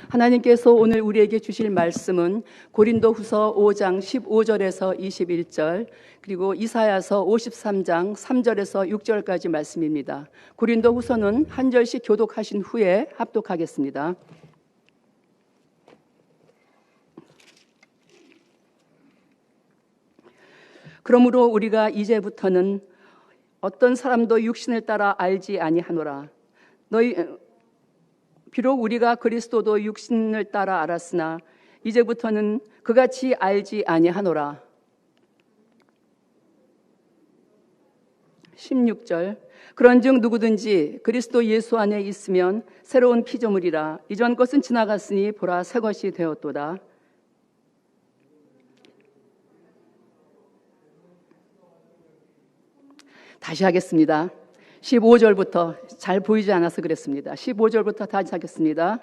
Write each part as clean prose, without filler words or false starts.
하나님께서 오늘 우리에게 주실 말씀은 고린도후서 5장 15절에서 21절, 그리고 이사야서 53장 3절에서 6절까지 말씀입니다. 고린도후서는 한 절씩 교독하신 후에 합독하겠습니다. 그러므로 우리가 이제부터는 어떤 사람도 육신을 따라 알지 아니하노라. 비록 우리가 그리스도도 육신을 따라 알았으나 이제부터는 그같이 알지 아니하노라. 16절, 그런즉 누구든지 그리스도 예수 안에 있으면 새로운 피조물이라. 이전 것은 지나갔으니 보라 새 것이 되었도다. 다시 하겠습니다. 15절부터 잘 보이지 않아서 그랬습니다. 15절부터 다시 하겠습니다.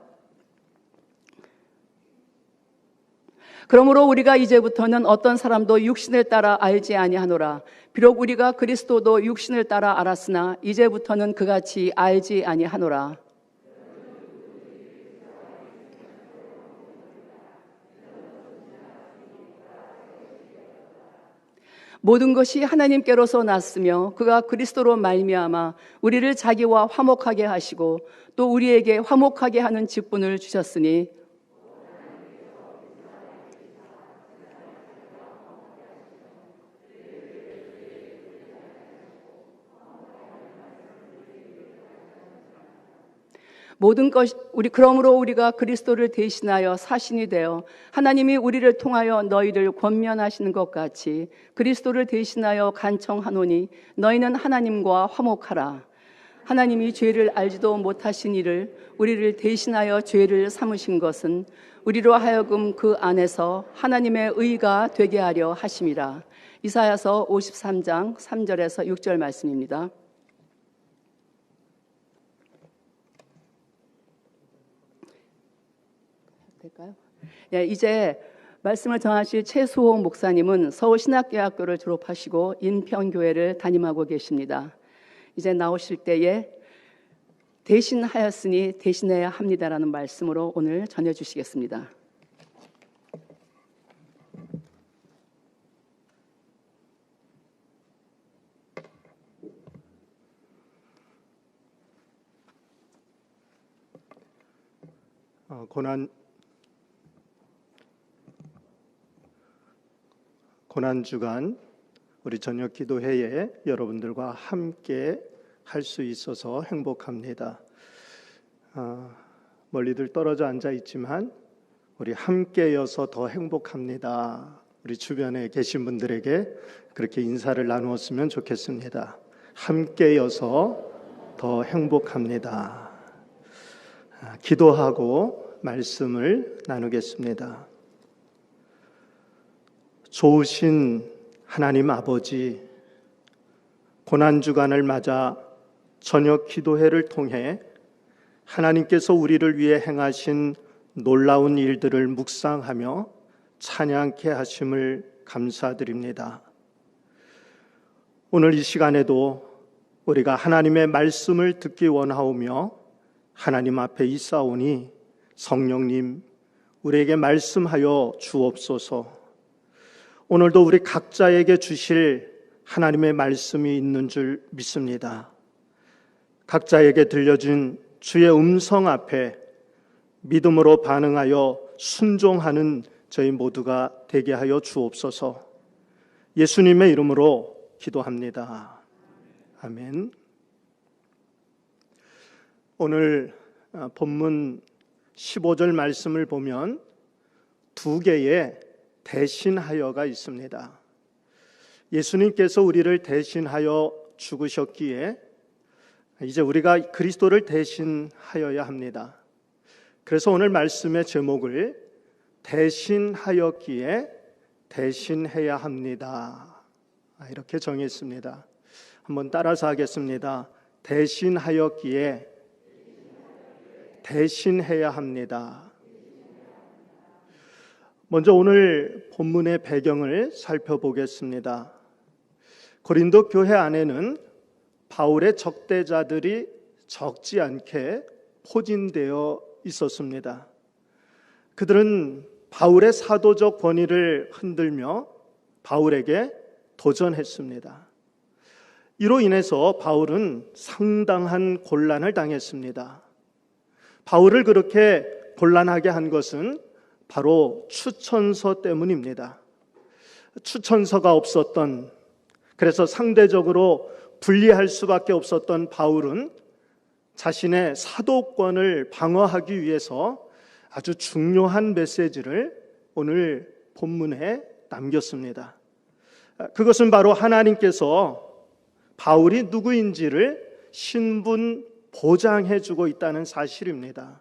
그러므로 우리가 이제부터는 어떤 사람도 육신을 따라 알지 아니하노라. 비록 우리가 그리스도도 육신을 따라 알았으나 이제부터는 그같이 알지 아니하노라. 모든 것이 하나님께로서 났으며 그가 그리스도로 말미암아 우리를 자기와 화목하게 하시고 또 우리에게 화목하게 하는 직분을 주셨으니 모든 것 그러므로 우리가 그리스도를 대신하여 사신이 되어 하나님이 우리를 통하여 너희를 권면하시는 것 같이 그리스도를 대신하여 간청하노니 너희는 하나님과 화목하라. 하나님이 죄를 알지도 못하신 이를 우리를 대신하여 죄를 삼으신 것은 우리로 하여금 그 안에서 하나님의 의가 되게 하려 하심이라. 이사야서 53장 3절에서 6절 말씀입니다. 예, 이제 말씀을 전하실 최수호 목사님은 서울신학대학교를 졸업하시고 인평교회를 담임하고 계십니다. 이제 나오실 때에 대신하였으니 대신해야 합니다라는 말씀으로 오늘 전해주시겠습니다. 고난주간 우리 저녁 기도회에 여러분들과 함께 할 수 있어서 행복합니다. 멀리들 떨어져 앉아 있지만 우리 함께여서 더 행복합니다. 우리 주변에 계신 분들에게 그렇게 인사를 나누었으면 좋겠습니다. 함께여서 더 행복합니다. 기도하고 말씀을 나누겠습니다. 좋으신 하나님 아버지, 고난주간을 맞아 저녁 기도회를 통해 하나님께서 우리를 위해 행하신 놀라운 일들을 묵상하며 찬양케 하심을 감사드립니다. 오늘 이 시간에도 우리가 하나님의 말씀을 듣기 원하오며 하나님 앞에 있사오니 성령님 우리에게 말씀하여 주옵소서. 오늘도 우리 각자에게 주실 하나님의 말씀이 있는 줄 믿습니다. 각자에게 들려준 주의 음성 앞에 믿음으로 반응하여 순종하는 저희 모두가 되게 하여 주옵소서. 예수님의 이름으로 기도합니다. 아멘. 오늘 본문 15절 말씀을 보면 두 개의 대신하여가 있습니다. 예수님께서 우리를 대신하여 죽으셨기에 이제 우리가 그리스도를 대신하여야 합니다. 그래서 오늘 말씀의 제목을 대신하였기에 대신해야 합니다. 이렇게 정했습니다. 한번 따라서 하겠습니다. 대신하였기에 대신해야 합니다. 먼저 오늘 본문의 배경을 살펴보겠습니다. 고린도 교회 안에는 바울의 적대자들이 적지 않게 포진되어 있었습니다. 그들은 바울의 사도적 권위를 흔들며 바울에게 도전했습니다. 이로 인해서 바울은 상당한 곤란을 당했습니다. 바울을 그렇게 곤란하게 한 것은 바로 추천서 때문입니다. 추천서가 없었던, 그래서 상대적으로 불리할 수밖에 없었던 바울은 자신의 사도권을 방어하기 위해서 아주 중요한 메시지를 오늘 본문에 남겼습니다. 그것은 바로 하나님께서 바울이 누구인지를 신분 보장해주고 있다는 사실입니다.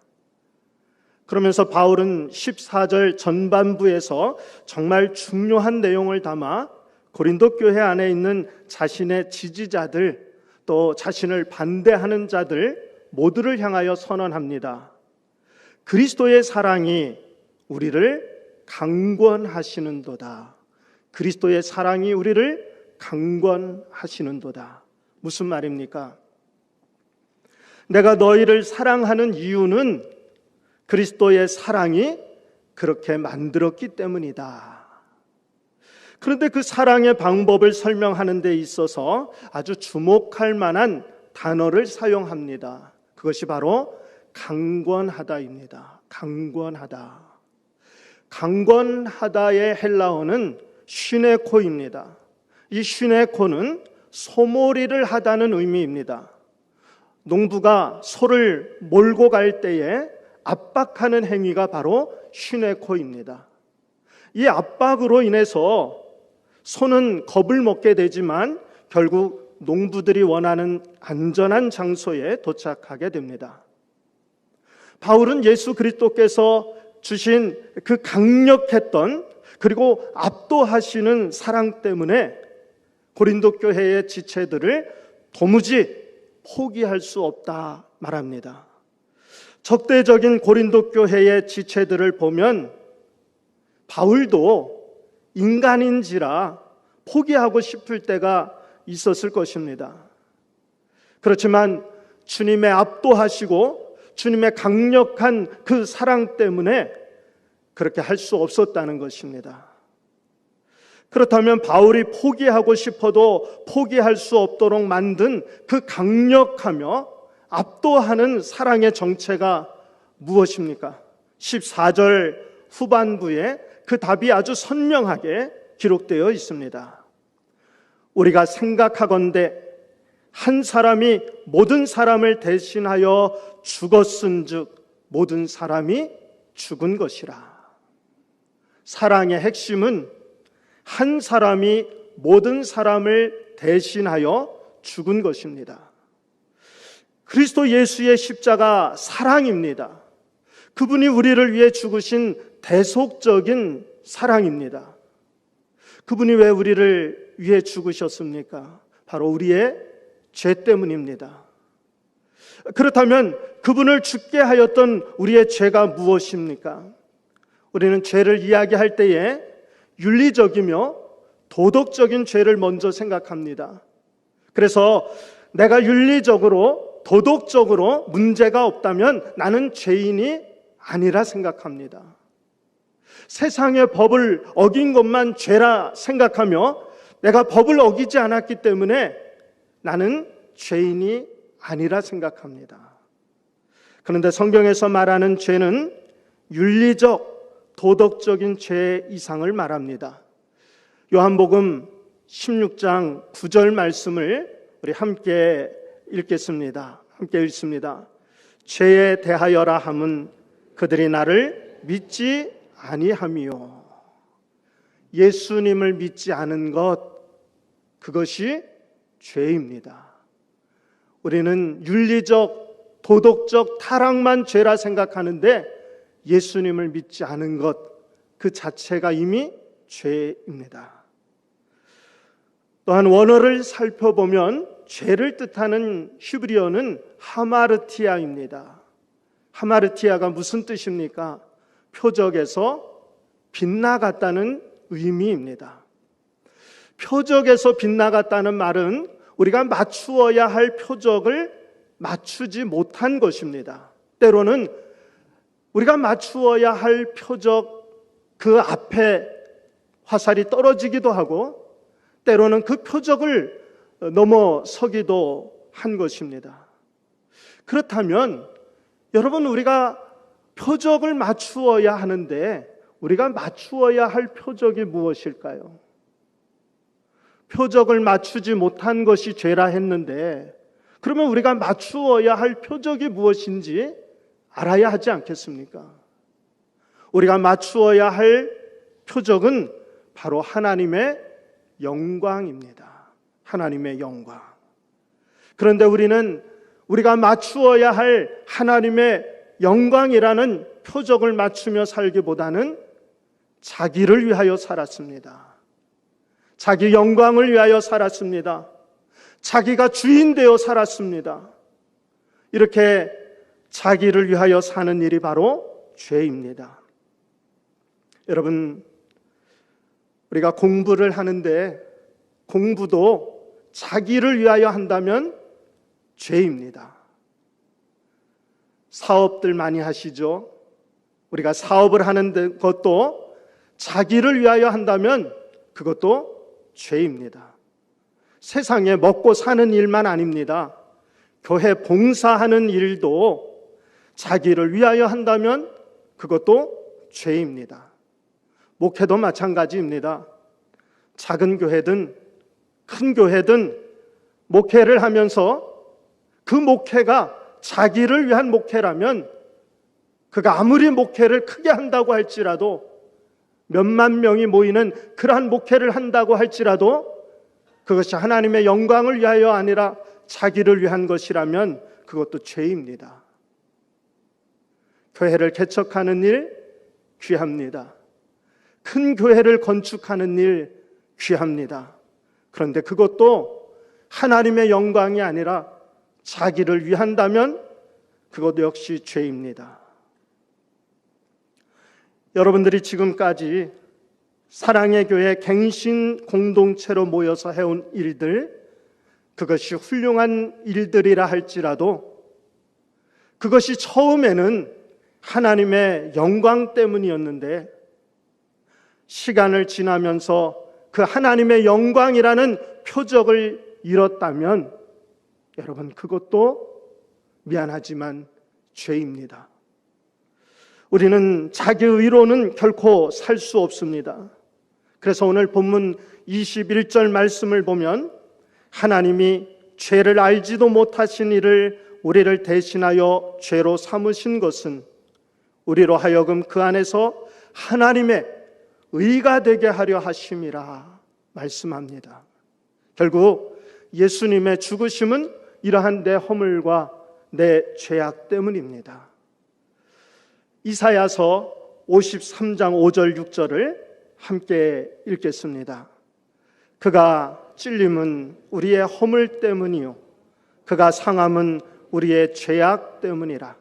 그러면서 바울은 14절 전반부에서 정말 중요한 내용을 담아 고린도 교회 안에 있는 자신의 지지자들, 또 자신을 반대하는 자들 모두를 향하여 선언합니다. 그리스도의 사랑이 우리를 강권하시는도다. 그리스도의 사랑이 우리를 강권하시는도다. 무슨 말입니까? 내가 너희를 사랑하는 이유는 그리스도의 사랑이 그렇게 만들었기 때문이다. 그런데 그 사랑의 방법을 설명하는 데 있어서 아주 주목할 만한 단어를 사용합니다. 그것이 바로 강권하다입니다. 강권하다. 강권하다의 헬라어는 슈네코입니다. 이 슈네코는 소몰이를 하다는 의미입니다. 농부가 소를 몰고 갈 때에 압박하는 행위가 바로 슈네코입니다. 이 압박으로 인해서 소는 겁을 먹게 되지만 결국 농부들이 원하는 안전한 장소에 도착하게 됩니다. 바울은 예수 그리스도께서 주신 그 강력했던 그리고 압도하시는 사랑 때문에 고린도 교회의 지체들을 도무지 포기할 수 없다 말합니다. 적대적인 고린도 교회의 지체들을 보면 바울도 인간인지라 포기하고 싶을 때가 있었을 것입니다. 그렇지만 주님의 압도하시고 주님의 강력한 그 사랑 때문에 그렇게 할 수 없었다는 것입니다. 그렇다면 바울이 포기하고 싶어도 포기할 수 없도록 만든 그 강력하며 압도하는 사랑의 정체가 무엇입니까? 14절 후반부에 그 답이 아주 선명하게 기록되어 있습니다. 우리가 생각하건대 한 사람이 모든 사람을 대신하여 죽었은즉 모든 사람이 죽은 것이라. 사랑의 핵심은 한 사람이 모든 사람을 대신하여 죽은 것입니다. 그리스도 예수의 십자가 사랑입니다. 그분이 우리를 위해 죽으신 대속적인 사랑입니다. 그분이 왜 우리를 위해 죽으셨습니까? 바로 우리의 죄 때문입니다. 그렇다면 그분을 죽게 하였던 우리의 죄가 무엇입니까? 우리는 죄를 이야기할 때에 윤리적이며 도덕적인 죄를 먼저 생각합니다. 그래서 내가 윤리적으로 도덕적으로 문제가 없다면 나는 죄인이 아니라 생각합니다. 세상의 법을 어긴 것만 죄라 생각하며 내가 법을 어기지 않았기 때문에 나는 죄인이 아니라 생각합니다. 그런데 성경에서 말하는 죄는 윤리적, 도덕적인 죄 이상을 말합니다. 요한복음 16장 9절 말씀을 우리 함께 읽겠습니다. 함께 읽습니다. 죄에 대하여라 함은 그들이 나를 믿지 아니함이요. 예수님을 믿지 않은 것, 그것이 죄입니다. 우리는 윤리적, 도덕적 타락만 죄라 생각하는데 예수님을 믿지 않은 것, 그 자체가 이미 죄입니다. 또한 원어를 살펴보면 죄를 뜻하는 히브리어는 하마르티아입니다. 하마르티아가 무슨 뜻입니까? 표적에서 빗나갔다는 의미입니다. 표적에서 빗나갔다는 말은 우리가 맞추어야 할 표적을 맞추지 못한 것입니다. 때로는 우리가 맞추어야 할 표적 그 앞에 화살이 떨어지기도 하고 때로는 그 표적을 넘어서기도 한 것입니다. 그렇다면 여러분, 우리가 표적을 맞추어야 하는데 우리가 맞추어야 할 표적이 무엇일까요? 표적을 맞추지 못한 것이 죄라 했는데 그러면 우리가 맞추어야 할 표적이 무엇인지 알아야 하지 않겠습니까? 우리가 맞추어야 할 표적은 바로 하나님의 영광입니다. 하나님의 영광. 그런데 우리는 우리가 맞추어야 할 하나님의 영광이라는 표적을 맞추며 살기보다는 자기를 위하여 살았습니다. 자기 영광을 위하여 살았습니다. 자기가 주인 되어 살았습니다. 이렇게 자기를 위하여 사는 일이 바로 죄입니다. 여러분, 우리가 공부를 하는데 공부도 자기를 위하여 한다면 죄입니다. 사업들 많이 하시죠? 우리가 사업을 하는 것도 자기를 위하여 한다면 그것도 죄입니다. 세상에 먹고 사는 일만 아닙니다. 교회 봉사하는 일도 자기를 위하여 한다면 그것도 죄입니다. 목회도 마찬가지입니다. 작은 교회든 큰 교회든 목회를 하면서 그 목회가 자기를 위한 목회라면 그가 아무리 목회를 크게 한다고 할지라도 몇만 명이 모이는 그러한 목회를 한다고 할지라도 그것이 하나님의 영광을 위하여 아니라 자기를 위한 것이라면 그것도 죄입니다. 교회를 개척하는 일 귀합니다. 큰 교회를 건축하는 일 귀합니다. 그런데 그것도 하나님의 영광이 아니라 자기를 위한다면 그것도 역시 죄입니다. 여러분들이 지금까지 사랑의 교회 갱신 공동체로 모여서 해온 일들, 그것이 훌륭한 일들이라 할지라도 그것이 처음에는 하나님의 영광 때문이었는데 시간을 지나면서 그 하나님의 영광이라는 표적을 잃었다면 여러분, 그것도 미안하지만 죄입니다. 우리는 자기 의로는 결코 살 수 없습니다. 그래서 오늘 본문 21절 말씀을 보면 하나님이 죄를 알지도 못하신 이를 우리를 대신하여 죄로 삼으신 것은 우리로 하여금 그 안에서 하나님의 의가 되게 하려 하심이라 말씀합니다. 결국 예수님의 죽으심은 이러한 내 허물과 내 죄악 때문입니다. 이사야서 53장 5절 6절을 함께 읽겠습니다. 그가 찔림은 우리의 허물 때문이요 그가 상함은 우리의 죄악 때문이라.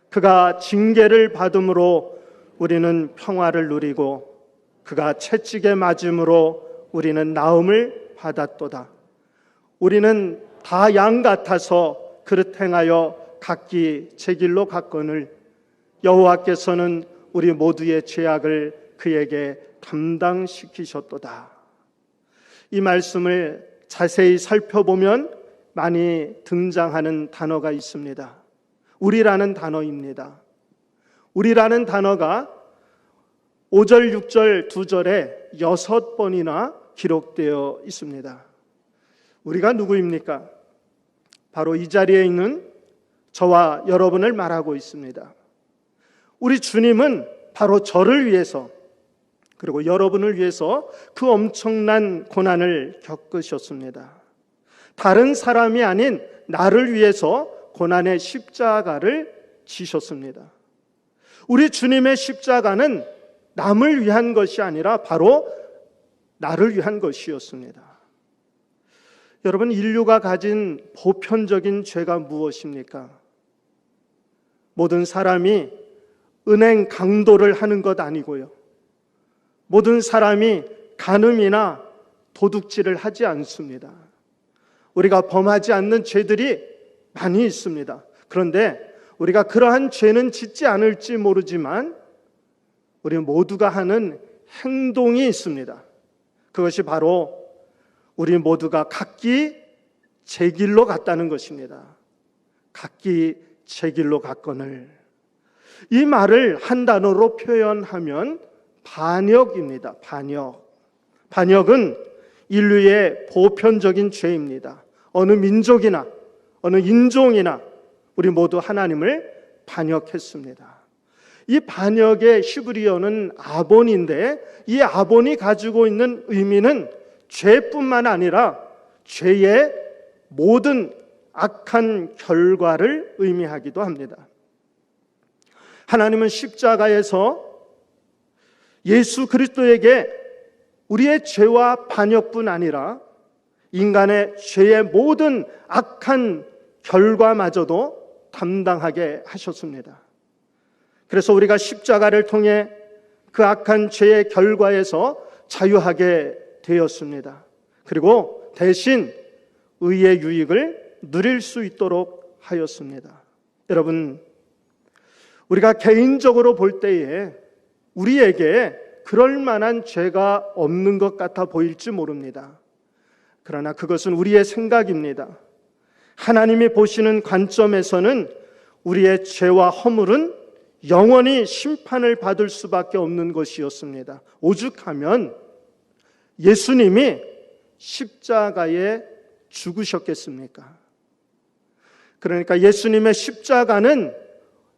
그가 징계를 받음으로 우리는 평화를 누리고 그가 채찍에 맞음으로 우리는 나음을 받았도다. 우리는 다 양 같아서 그릇 행하여 각기 제 길로 갔거늘 여호와께서는 우리 모두의 죄악을 그에게 담당시키셨도다. 이 말씀을 자세히 살펴보면 많이 등장하는 단어가 있습니다. 우리라는 단어입니다. 우리라는 단어가 5절, 6절, 2절에 6번이나 기록되어 있습니다. 우리가 누구입니까? 바로 이 자리에 있는 저와 여러분을 말하고 있습니다. 우리 주님은 바로 저를 위해서 그리고 여러분을 위해서 그 엄청난 고난을 겪으셨습니다. 다른 사람이 아닌 나를 위해서 고난의 십자가를 지셨습니다. 우리 주님의 십자가는 남을 위한 것이 아니라 바로 나를 위한 것이었습니다. 여러분, 인류가 가진 보편적인 죄가 무엇입니까? 모든 사람이 은행 강도를 하는 것 아니고요. 모든 사람이 간음이나 도둑질을 하지 않습니다. 우리가 범하지 않는 죄들이 많이 있습니다. 그런데 우리가 그러한 죄는 짓지 않을지 모르지만 우리 모두가 하는 행동이 있습니다. 그것이 바로 우리 모두가 각기 제 길로 갔다는 것입니다. 각기 제 길로 갔거늘. 이 말을 한 단어로 표현하면 반역입니다. 반역은 인류의 보편적인 죄입니다. 어느 민족이나 어느 인종이나 우리 모두 하나님을 반역했습니다. 이 반역의 히브리어는 아본인데 이 아본이 가지고 있는 의미는 죄뿐만 아니라 죄의 모든 악한 결과를 의미하기도 합니다. 하나님은 십자가에서 예수 그리스도에게 우리의 죄와 반역뿐 아니라 인간의 죄의 모든 악한 결과마저도 담당하게 하셨습니다. 그래서 우리가 십자가를 통해 그 악한 죄의 결과에서 자유하게 되었습니다. 그리고 대신 의의 유익을 누릴 수 있도록 하였습니다. 여러분, 우리가 개인적으로 볼 때에 우리에게 그럴 만한 죄가 없는 것 같아 보일지 모릅니다. 그러나 그것은 우리의 생각입니다. 하나님이 보시는 관점에서는 우리의 죄와 허물은 영원히 심판을 받을 수밖에 없는 것이었습니다. 오죽하면 예수님이 십자가에 죽으셨겠습니까? 그러니까 예수님의 십자가는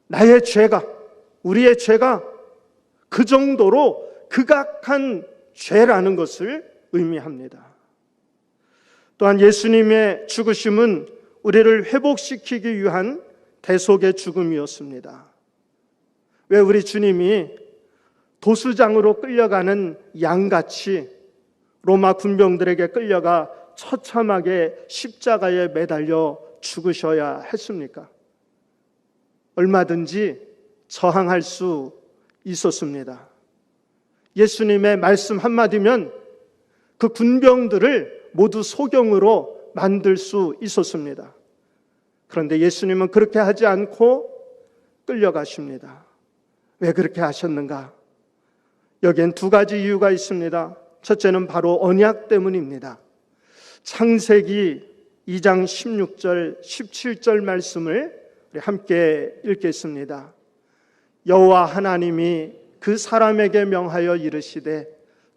나의 죄가, 우리의 죄가 그 정도로 극악한 죄라는 것을 의미합니다. 또한 예수님의 죽으심은 우리를 회복시키기 위한 대속의 죽음이었습니다. 왜 우리 주님이 도수장으로 끌려가는 양같이 로마 군병들에게 끌려가 처참하게 십자가에 매달려 죽으셔야 했습니까? 얼마든지 저항할 수 있었습니다. 예수님의 말씀 한마디면 그 군병들을 모두 소경으로 만들 수 있었습니다. 그런데 예수님은 그렇게 하지 않고 끌려가십니다. 왜 그렇게 하셨는가? 여기엔 두 가지 이유가 있습니다. 첫째는 바로 언약 때문입니다. 창세기 2장 16절, 17절 말씀을 우리 함께 읽겠습니다. 여호와 하나님이 그 사람에게 명하여 이르시되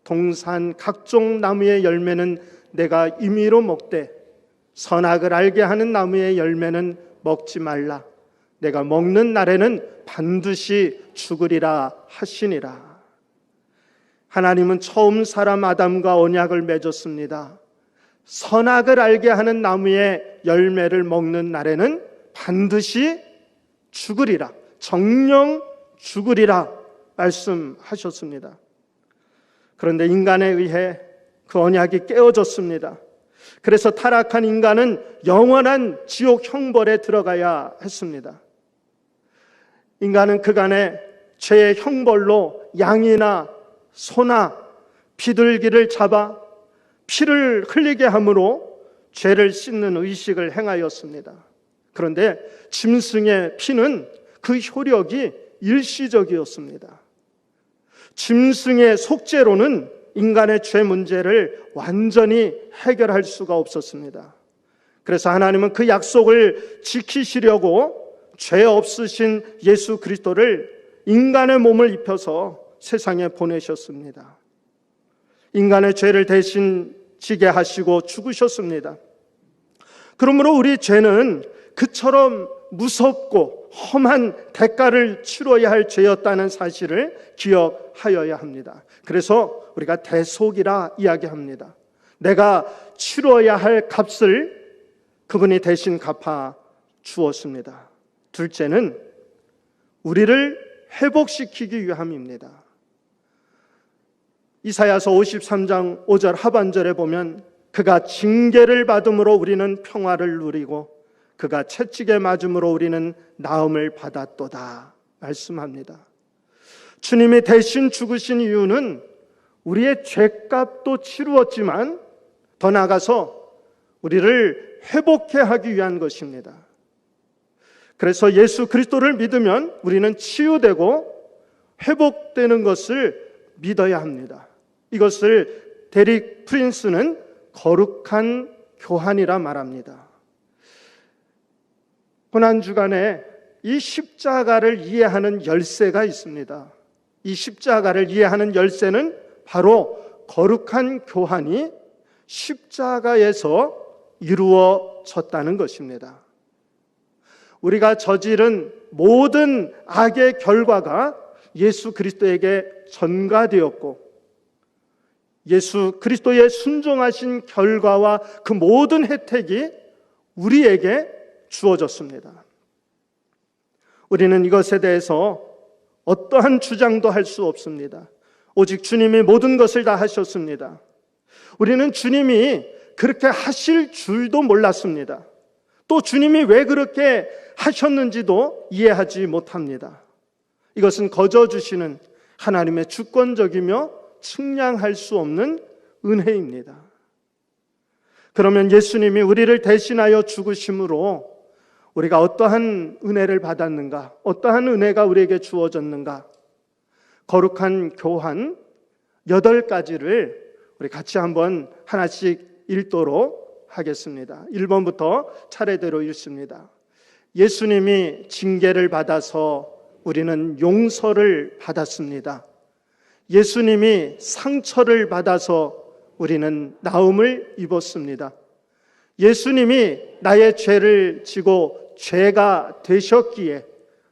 동산 각종 나무의 열매는 내가 임의로 먹되 선악을 알게 하는 나무의 열매는 먹지 말라. 내가 먹는 날에는 반드시 죽으리라 하시니라. 하나님은 처음 사람 아담과 언약을 맺었습니다. 선악을 알게 하는 나무의 열매를 먹는 날에는 반드시 죽으리라, 정령 죽으리라 말씀하셨습니다. 그런데 인간에 의해 그 언약이 깨어졌습니다. 그래서 타락한 인간은 영원한 지옥 형벌에 들어가야 했습니다. 인간은 그간의 죄의 형벌로 양이나 소나 비둘기를 잡아 피를 흘리게 함으로 죄를 씻는 의식을 행하였습니다. 그런데 짐승의 피는 그 효력이 일시적이었습니다. 짐승의 속죄로는 인간의 죄 문제를 완전히 해결할 수가 없었습니다. 그래서 하나님은 그 약속을 지키시려고 죄 없으신 예수 그리스도를 인간의 몸을 입혀서 세상에 보내셨습니다. 인간의 죄를 대신 지게 하시고 죽으셨습니다. 그러므로 우리 죄는 그처럼 무섭고 험한 대가를 치러야 할 죄였다는 사실을 기억하여야 합니다. 그래서 우리가 대속이라 이야기합니다. 내가 치러야 할 값을 그분이 대신 갚아 주었습니다. 둘째는 우리를 회복시키기 위함입니다. 이사야서 53장 5절 하반절에 보면 그가 징계를 받음으로 우리는 평화를 누리고 그가 채찍에 맞음으로 우리는 나음을 받았도다 말씀합니다. 주님이 대신 죽으신 이유는 우리의 죄값도 치루었지만 더 나아가서 우리를 회복해 하기 위한 것입니다. 그래서 예수 그리스도를 믿으면 우리는 치유되고 회복되는 것을 믿어야 합니다. 이것을 데릭 프린스는 거룩한 교환이라 말합니다. 고난주간에 이 십자가를 이해하는 열쇠가 있습니다. 이 십자가를 이해하는 열쇠는 바로 거룩한 교환이 십자가에서 이루어졌다는 것입니다. 우리가 저지른 모든 악의 결과가 예수 그리스도에게 전가되었고 예수 그리스도의 순종하신 결과와 그 모든 혜택이 우리에게 주어졌습니다. 우리는 이것에 대해서 어떠한 주장도 할 수 없습니다. 오직 주님이 모든 것을 다 하셨습니다. 우리는 주님이 그렇게 하실 줄도 몰랐습니다. 또 주님이 왜 그렇게 하셨는지도 이해하지 못합니다. 이것은 거저 주시는 하나님의 주권적이며 측량할 수 없는 은혜입니다. 그러면 예수님이 우리를 대신하여 죽으심으로 우리가 어떠한 은혜를 받았는가? 어떠한 은혜가 우리에게 주어졌는가? 거룩한 교환 8가지를 우리 같이 한번 하나씩 읽도록 하겠습니다. 1번부터 차례대로 읽습니다. 예수님이 징계를 받아서 우리는 용서를 받았습니다. 예수님이 상처를 받아서 우리는 나음을 입었습니다. 예수님이 나의 죄를 지고 죄가 되셨기에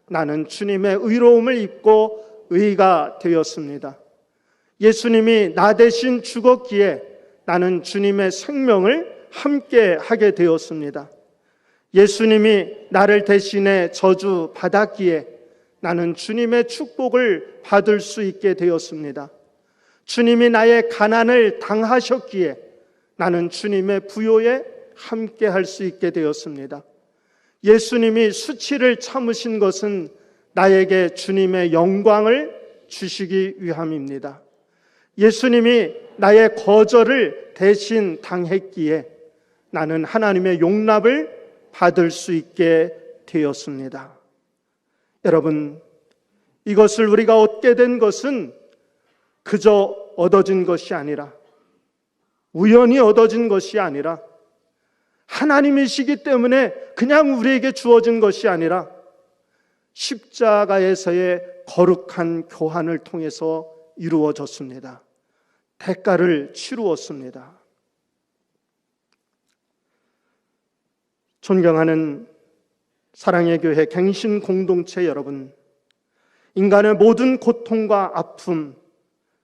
나는 주님의 의로움을 입고 의가 되었습니다. 예수님이 나 대신 죽었기에 나는 주님의 생명을 함께 하게 되었습니다. 예수님이 나를 대신해 저주 받았기에 나는 주님의 축복을 받을 수 있게 되었습니다. 주님이 나의 가난을 당하셨기에 나는 주님의 부요에 함께 할 수 있게 되었습니다. 예수님이 수치를 참으신 것은 나에게 주님의 영광을 주시기 위함입니다. 예수님이 나의 거절을 대신 당했기에 나는 하나님의 용납을 받을 수 있게 되었습니다. 여러분, 이것을 우리가 얻게 된 것은 그저 얻어진 것이 아니라, 우연히 얻어진 것이 아니라, 하나님이시기 때문에 그냥 우리에게 주어진 것이 아니라 십자가에서의 거룩한 교환을 통해서 이루어졌습니다. 대가를 치루었습니다. 존경하는 사랑의 교회 갱신 공동체 여러분, 인간의 모든 고통과 아픔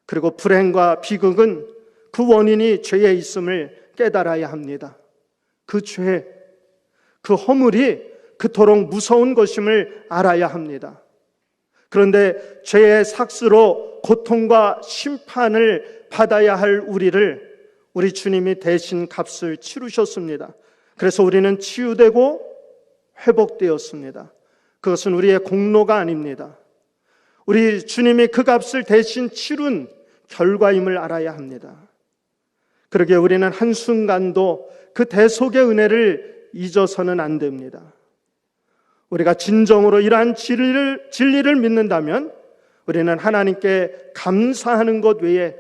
그리고 불행과 비극은 그 원인이 죄에 있음을 깨달아야 합니다. 그 죄, 그 허물이 그토록 무서운 것임을 알아야 합니다. 그런데 죄의 삭스로 고통과 심판을 받아야 할 우리를 우리 주님이 대신 값을 치르셨습니다. 그래서 우리는 치유되고 회복되었습니다. 그것은 우리의 공로가 아닙니다. 우리 주님이 그 값을 대신 치른 결과임을 알아야 합니다. 그러기에 우리는 한순간도 그 대속의 은혜를 잊어서는 안 됩니다. 우리가 진정으로 이러한 진리를 믿는다면 우리는 하나님께 감사하는 것 외에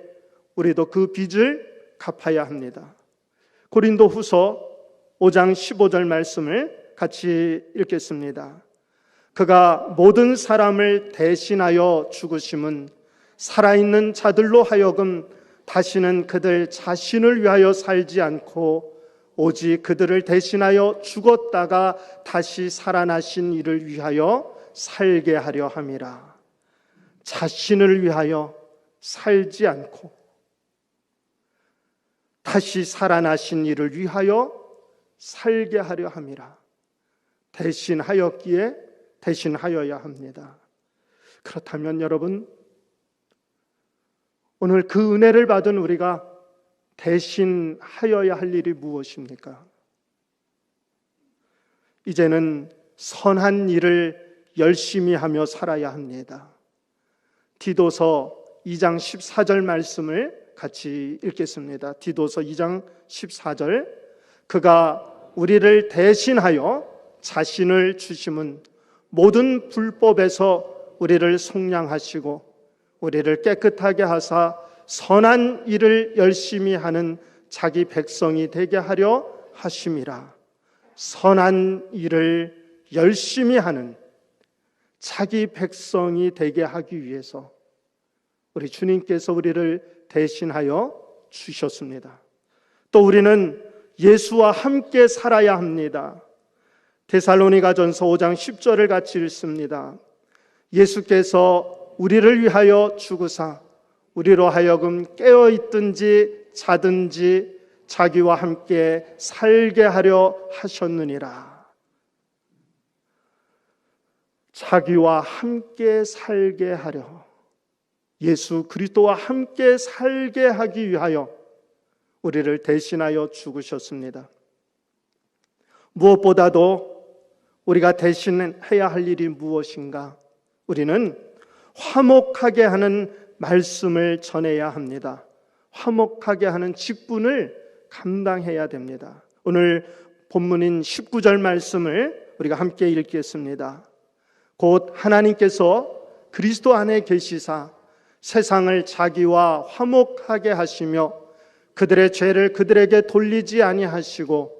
우리도 그 빚을 갚아야 합니다. 고린도 후서 5장 15절 말씀을 같이 읽겠습니다. 그가 모든 사람을 대신하여 죽으심은 살아있는 자들로 하여금 다시는 그들 자신을 위하여 살지 않고 오직 그들을 대신하여 죽었다가 다시 살아나신 이를 위하여 살게 하려 함이라. 자신을 위하여 살지 않고 다시 살아나신 이를 위하여 살게 하려 함이라. 대신하였기에 대신하여야 합니다. 그렇다면 여러분, 오늘 그 은혜를 받은 우리가 대신하여야 할 일이 무엇입니까? 이제는 선한 일을 열심히 하며 살아야 합니다. 디도서 2장 14절 말씀을 같이 읽겠습니다. 디도서 2장 14절, 그가 우리를 대신하여 자신을 주심은 모든 불법에서 우리를 속량하시고 우리를 깨끗하게 하사 선한 일을 열심히 하는 자기 백성이 되게 하려 하심이라. 선한 일을 열심히 하는 자기 백성이 되게 하기 위해서 우리 주님께서 우리를 대신하여 주셨습니다. 또 우리는 예수와 함께 살아야 합니다. 데살로니가전서 5장 10절을 같이 읽습니다. 예수께서 우리를 위하여 죽으사 우리로 하여금 깨어 있든지 자든지 자기와 함께 살게 하려 하셨느니라. 자기와 함께 살게 하려, 예수 그리스도와 함께 살게 하기 위하여 우리를 대신하여 죽으셨습니다. 무엇보다도 우리가 대신해야 할 일이 무엇인가? 우리는 화목하게 하는 말씀을 전해야 합니다. 화목하게 하는 직분을 감당해야 됩니다. 오늘 본문인 19절 말씀을 우리가 함께 읽겠습니다. 곧 하나님께서 그리스도 안에 계시사 세상을 자기와 화목하게 하시며 그들의 죄를 그들에게 돌리지 아니하시고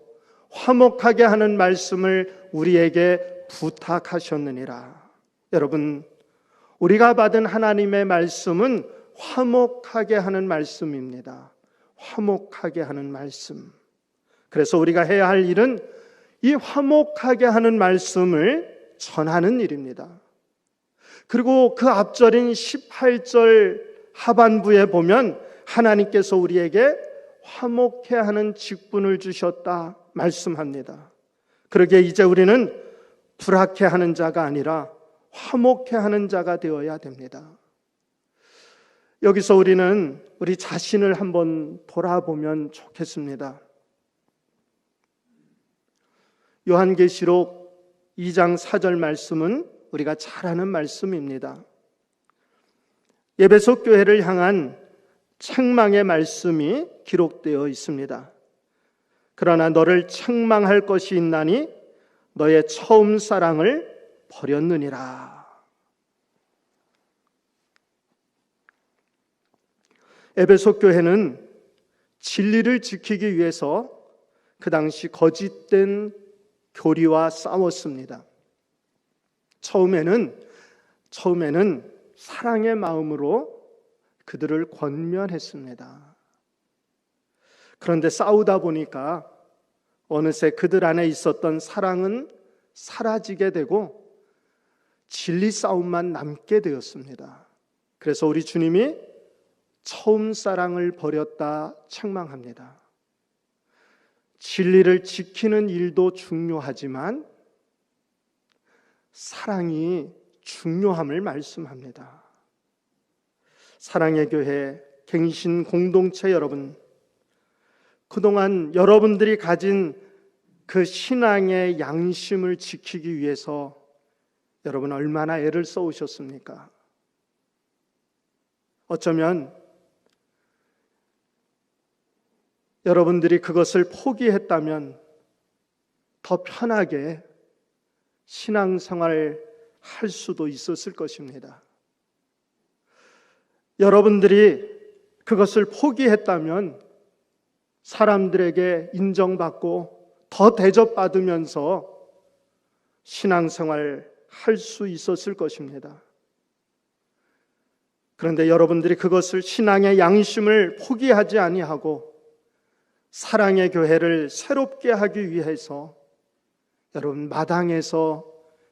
화목하게 하는 말씀을 우리에게 부탁하셨느니라. 여러분, 우리가 받은 하나님의 말씀은 화목하게 하는 말씀입니다. 화목하게 하는 말씀. 그래서 우리가 해야 할 일은 이 화목하게 하는 말씀을 전하는 일입니다. 그리고 그 앞절인 18절 하반부에 보면 하나님께서 우리에게 화목해 하는 직분을 주셨다 말씀합니다. 그러기에 이제 우리는 불화케 하는 자가 아니라 화목해 하는 자가 되어야 됩니다. 여기서 우리는 우리 자신을 한번 돌아보면 좋겠습니다. 요한계시록 2장 4절 말씀은 우리가 잘 아는 말씀입니다. 에베소 교회를 향한 책망의 말씀이 기록되어 있습니다. 그러나 너를 책망할 것이 있나니 너의 처음 사랑을 버렸느니라. 에베소 교회는 진리를 지키기 위해서 그 당시 거짓된 교리와 싸웠습니다. 처음에는 사랑의 마음으로 그들을 권면했습니다. 그런데 싸우다 보니까 어느새 그들 안에 있었던 사랑은 사라지게 되고 진리 싸움만 남게 되었습니다. 그래서 우리 주님이 처음 사랑을 버렸다 책망합니다. 진리를 지키는 일도 중요하지만 사랑이 중요함을 말씀합니다. 사랑의 교회, 갱신 공동체 여러분, 그동안 여러분들이 가진 그 신앙의 양심을 지키기 위해서 여러분 얼마나 애를 써오셨습니까? 어쩌면 여러분들이 그것을 포기했다면 더 편하게 신앙생활을 할 수도 있었을 것입니다. 여러분들이 그것을 포기했다면 사람들에게 인정받고 더 대접받으면서 신앙생활을 할 수 있었을 것입니다. 그런데 여러분들이 그것을 신앙의 양심을 포기하지 아니하고 사랑의 교회를 새롭게 하기 위해서 여러분 마당에서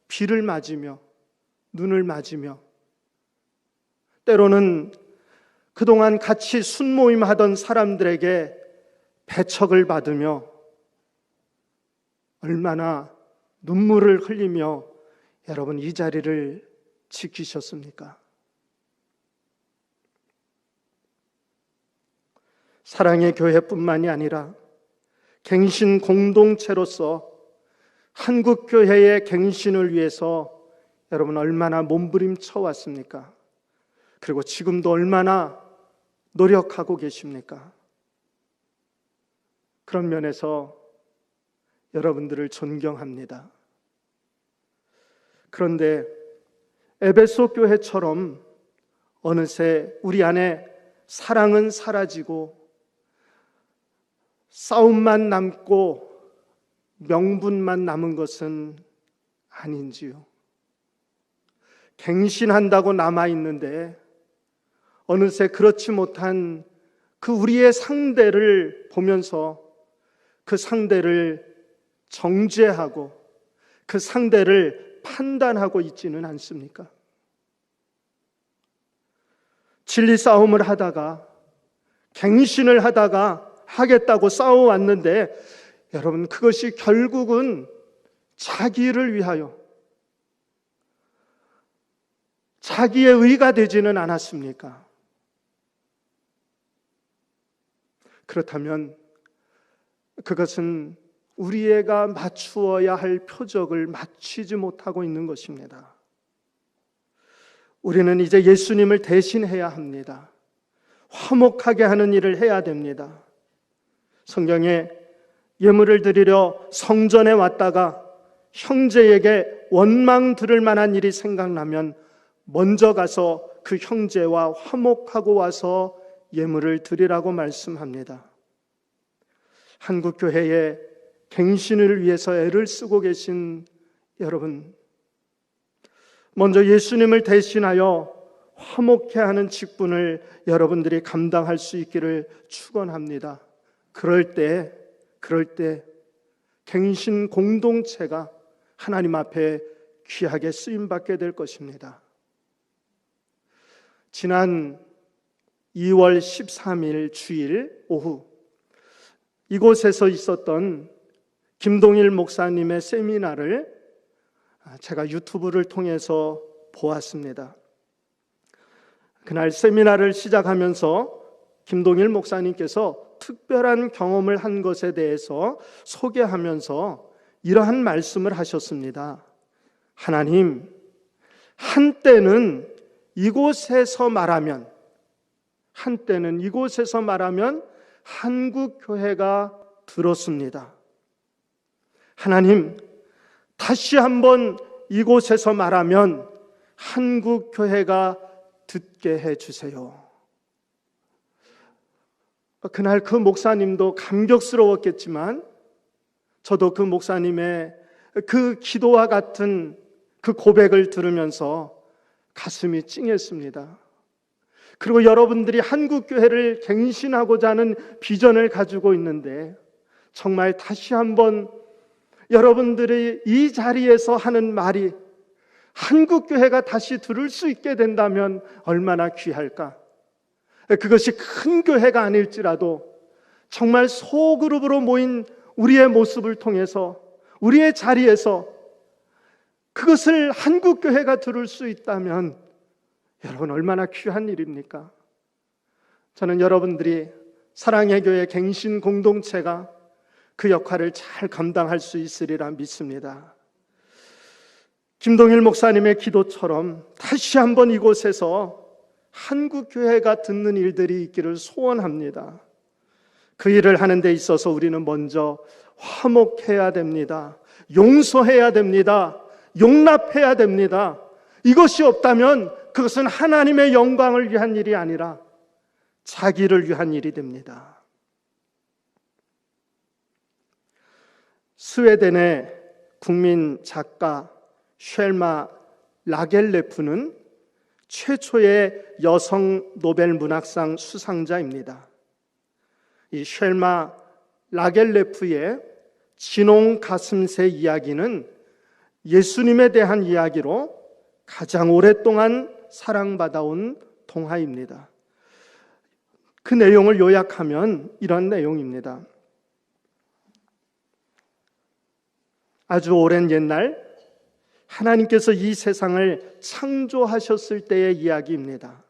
비를 맞으며 눈을 맞으며 때로는 그동안 같이 순모임하던 사람들에게 배척을 받으며 얼마나 눈물을 흘리며 여러분 이 자리를 지키셨습니까? 사랑의 교회뿐만이 아니라 갱신 공동체로서 한국교회의 갱신을 위해서 여러분 얼마나 몸부림쳐 왔습니까? 그리고 지금도 얼마나 노력하고 계십니까? 그런 면에서 여러분들을 존경합니다. 그런데 에베소 교회처럼 어느새 우리 안에 사랑은 사라지고 싸움만 남고 명분만 남은 것은 아닌지요. 갱신한다고 남아있는데 어느새 그렇지 못한 그 우리의 상대를 보면서 그 상대를 정죄하고 그 상대를 판단하고 있지는 않습니까? 진리 싸움을 하다가 갱신을 하다가 하겠다고 싸워왔는데 여러분, 그것이 결국은 자기를 위하여 자기의 의가 되지는 않았습니까? 그렇다면 그것은 우리가 맞추어야 할 표적을 맞추지 못하고 있는 것입니다. 우리는 이제 예수님을 대신해야 합니다. 화목하게 하는 일을 해야 됩니다. 성경에 예물을 드리려 성전에 왔다가 형제에게 원망 들을 만한 일이 생각나면 먼저 가서 그 형제와 화목하고 와서 예물을 드리라고 말씀합니다. 한국교회의 갱신을 위해서 애를 쓰고 계신 여러분, 먼저 예수님을 대신하여 화목해 하는 직분을 여러분들이 감당할 수 있기를 축원합니다. 그럴 때 갱신 공동체가 하나님 앞에 귀하게 쓰임받게 될 것입니다. 지난 2월 13일 주일 오후 이곳에서 있었던 김동일 목사님의 세미나를 제가 유튜브를 통해서 보았습니다. 그날 세미나를 시작하면서 김동일 목사님께서 특별한 경험을 한 것에 대해서 소개하면서 이러한 말씀을 하셨습니다. 하나님, 한때는 이곳에서 말하면 한국 교회가 들었습니다. 하나님, 다시 한번 이곳에서 말하면 한국 교회가 듣게 해 주세요. 그날 그 목사님도 감격스러웠겠지만 저도 그 목사님의 그 기도와 같은 그 고백을 들으면서 가슴이 찡했습니다. 그리고 여러분들이 한국교회를 갱신하고자 하는 비전을 가지고 있는데 정말 다시 한번 여러분들이 이 자리에서 하는 말이 한국교회가 다시 들을 수 있게 된다면 얼마나 귀할까? 그것이 큰 교회가 아닐지라도 정말 소그룹으로 모인 우리의 모습을 통해서 우리의 자리에서 그것을 한국교회가 들을 수 있다면 여러분 얼마나 귀한 일입니까? 저는 여러분들이 사랑의 교회 갱신 공동체가 그 역할을 잘 감당할 수 있으리라 믿습니다. 김동일 목사님의 기도처럼 다시 한번 이곳에서 한국교회가 듣는 일들이 있기를 소원합니다. 그 일을 하는 데 있어서 우리는 먼저 화목해야 됩니다. 용서해야 됩니다. 용납해야 됩니다. 이것이 없다면 그것은 하나님의 영광을 위한 일이 아니라 자기를 위한 일이 됩니다. 스웨덴의 국민 작가 쉘마 라겔레프는 최초의 여성 노벨 문학상 수상자입니다. 이 쉘마 라겔레프의 진홍 가슴새 이야기는 예수님에 대한 이야기로 가장 오랫동안 사랑받아온 동화입니다. 그 내용을 요약하면 이런 내용입니다. 아주 오랜 옛날 하나님께서 이 세상을 창조하셨을 때의 이야기입니다.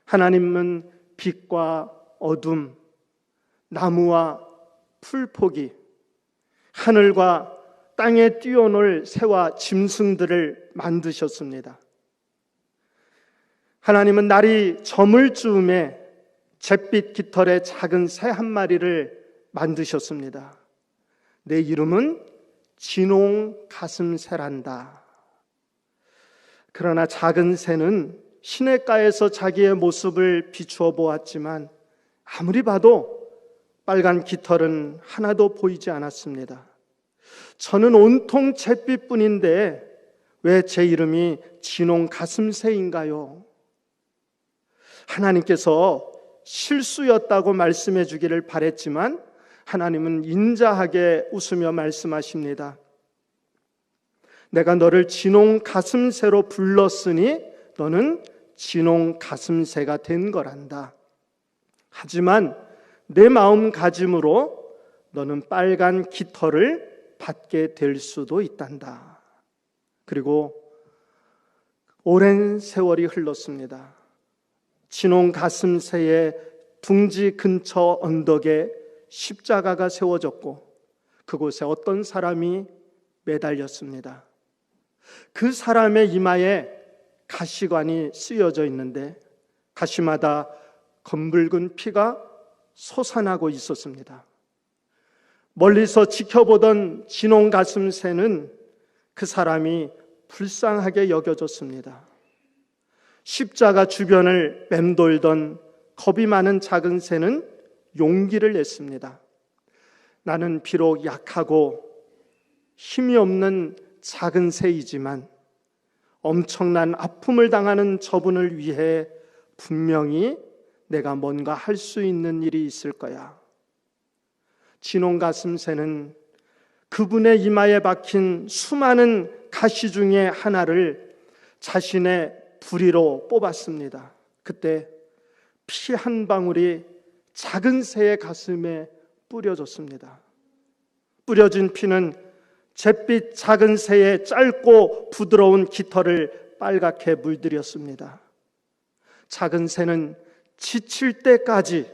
하나님은 빛과 어둠, 나무와 풀포기, 하늘과 땅에 뛰어놀 새와 짐승들을 만드셨습니다. 하나님은 날이 저물 즈음에 잿빛 깃털의 작은 새 한 마리를 만드셨습니다. 내 이름은 진홍 가슴새란다. 그러나 작은 새는 시냇가에서 자기의 모습을 비추어 보았지만 아무리 봐도 빨간 깃털은 하나도 보이지 않았습니다. 저는 온통 잿빛뿐인데 왜 제 이름이 진홍 가슴새인가요? 하나님께서 실수였다고 말씀해 주기를 바랬지만 하나님은 인자하게 웃으며 말씀하십니다. 내가 너를 진홍 가슴새로 불렀으니 너는 진홍 가슴새가 된 거란다. 하지만 내 마음가짐으로 너는 빨간 깃털을 받게 될 수도 있단다. 그리고 오랜 세월이 흘렀습니다. 진홍 가슴새의 둥지 근처 언덕에 십자가가 세워졌고 그곳에 어떤 사람이 매달렸습니다. 그 사람의 이마에 가시관이 쓰여져 있는데 가시마다 검붉은 피가 솟아나고 있었습니다. 멀리서 지켜보던 진홍 가슴새는 그 사람이 불쌍하게 여겨졌습니다. 십자가 주변을 맴돌던 겁이 많은 작은 새는 용기를 냈습니다. 나는 비록 약하고 힘이 없는 작은 새이지만 엄청난 아픔을 당하는 저분을 위해 분명히 내가 뭔가 할 수 있는 일이 있을 거야. 진홍 가슴새는 그분의 이마에 박힌 수많은 가시 중에 하나를 자신의 부리로 뽑았습니다. 그때 피 한 방울이 작은 새의 가슴에 뿌려졌습니다. 뿌려진 피는 잿빛 작은 새의 짧고 부드러운 깃털을 빨갛게 물들였습니다. 작은 새는 지칠 때까지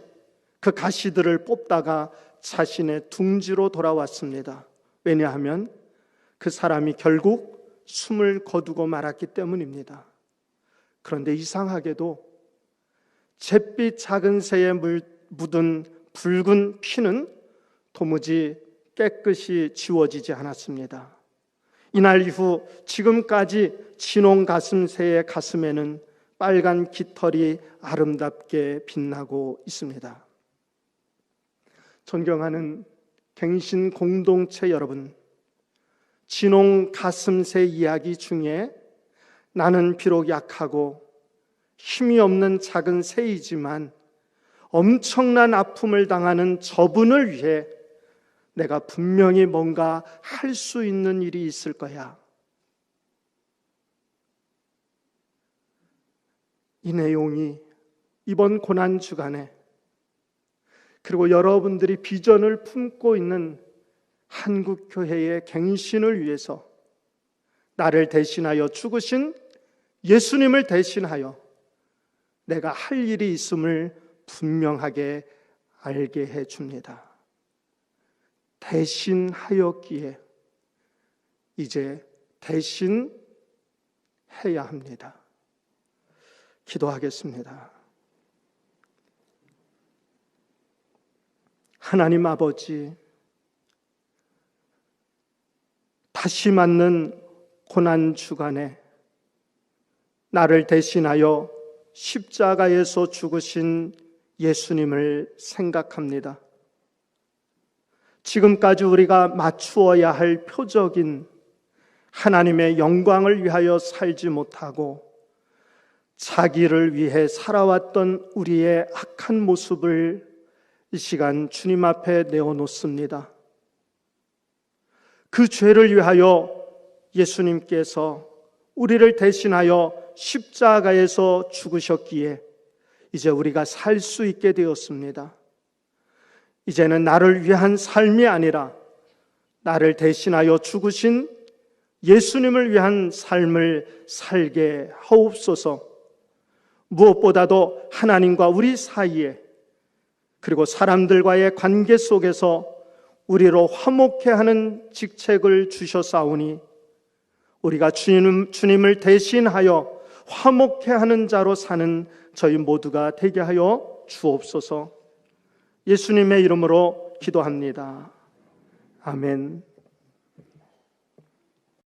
그 가시들을 뽑다가 자신의 둥지로 돌아왔습니다. 왜냐하면 그 사람이 결국 숨을 거두고 말았기 때문입니다. 그런데 이상하게도 잿빛 작은 새에 묻은 붉은 피는 도무지 깨끗이 지워지지 않았습니다. 이날 이후 지금까지 진홍 가슴새의 가슴에는 빨간 깃털이 아름답게 빛나고 있습니다. 존경하는 갱신 공동체 여러분, 진홍 가슴새 이야기 중에 나는 비록 약하고 힘이 없는 작은 새이지만 엄청난 아픔을 당하는 저분을 위해 내가 분명히 뭔가 할 수 있는 일이 있을 거야. 이 내용이 이번 고난주간에 그리고 여러분들이 비전을 품고 있는 한국교회의 갱신을 위해서 나를 대신하여 죽으신 예수님을 대신하여 내가 할 일이 있음을 분명하게 알게 해줍니다. 대신하였기에 이제 대신해야 합니다. 기도하겠습니다. 하나님 아버지, 다시 맞는 고난주간에 나를 대신하여 십자가에서 죽으신 예수님을 생각합니다. 지금까지 우리가 맞추어야 할 표적인 하나님의 영광을 위하여 살지 못하고 자기를 위해 살아왔던 우리의 악한 모습을 이 시간 주님 앞에 내어놓습니다. 그 죄를 위하여 예수님께서 우리를 대신하여 십자가에서 죽으셨기에 이제 우리가 살 수 있게 되었습니다. 이제는 나를 위한 삶이 아니라 나를 대신하여 죽으신 예수님을 위한 삶을 살게 하옵소서. 무엇보다도 하나님과 우리 사이에 그리고 사람들과의 관계 속에서 우리로 화목케 하는 직책을 주셨사오니 우리가 주님을 대신하여 화목케 하는 자로 사는 저희 모두가 되게 하여 주옵소서. 예수님의 이름으로 기도합니다. 아멘.